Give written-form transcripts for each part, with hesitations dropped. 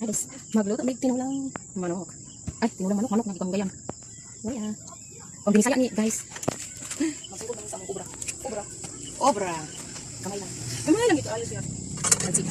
guys, magluto mig tinulang manok. Ay, tinulang manok, manok nagikang gayam. Uy ah. Ang binisaya ni guys. Magsugod ng isang obra. Obra. Kamay lang ito ayos yan. Let's see.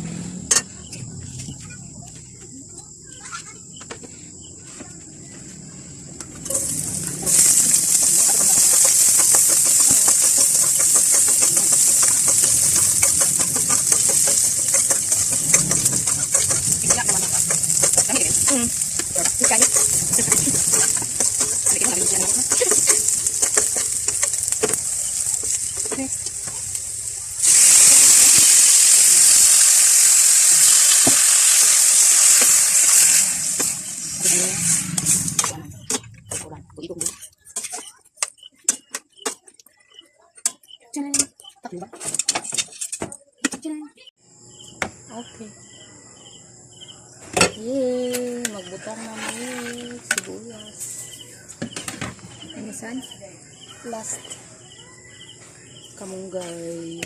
Okay. Yay! Magbutang namin sibuyas. Inisan? Last. Kamunggay.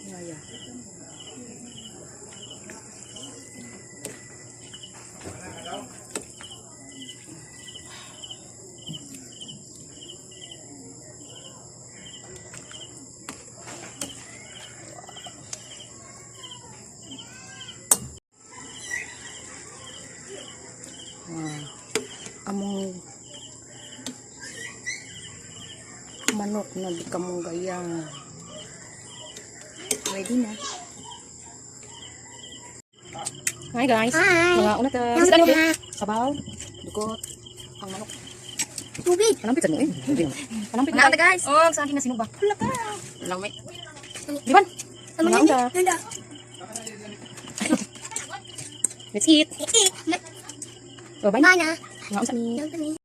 Yaya. Among manok na di kamunggayang ready na. Hi guys. Hi. Mga una ta. Kasi ano sabaw, dukot, ang manok. Tubig. Panampit sa mo eh. Panampit Mga ata guys. Oh, sa akin na sinog ba? Wala ka. Lang may. Di ba? Mga una. Nanda. Let's eat. Eat. Oh, bye. Bye na. Mga una. Don't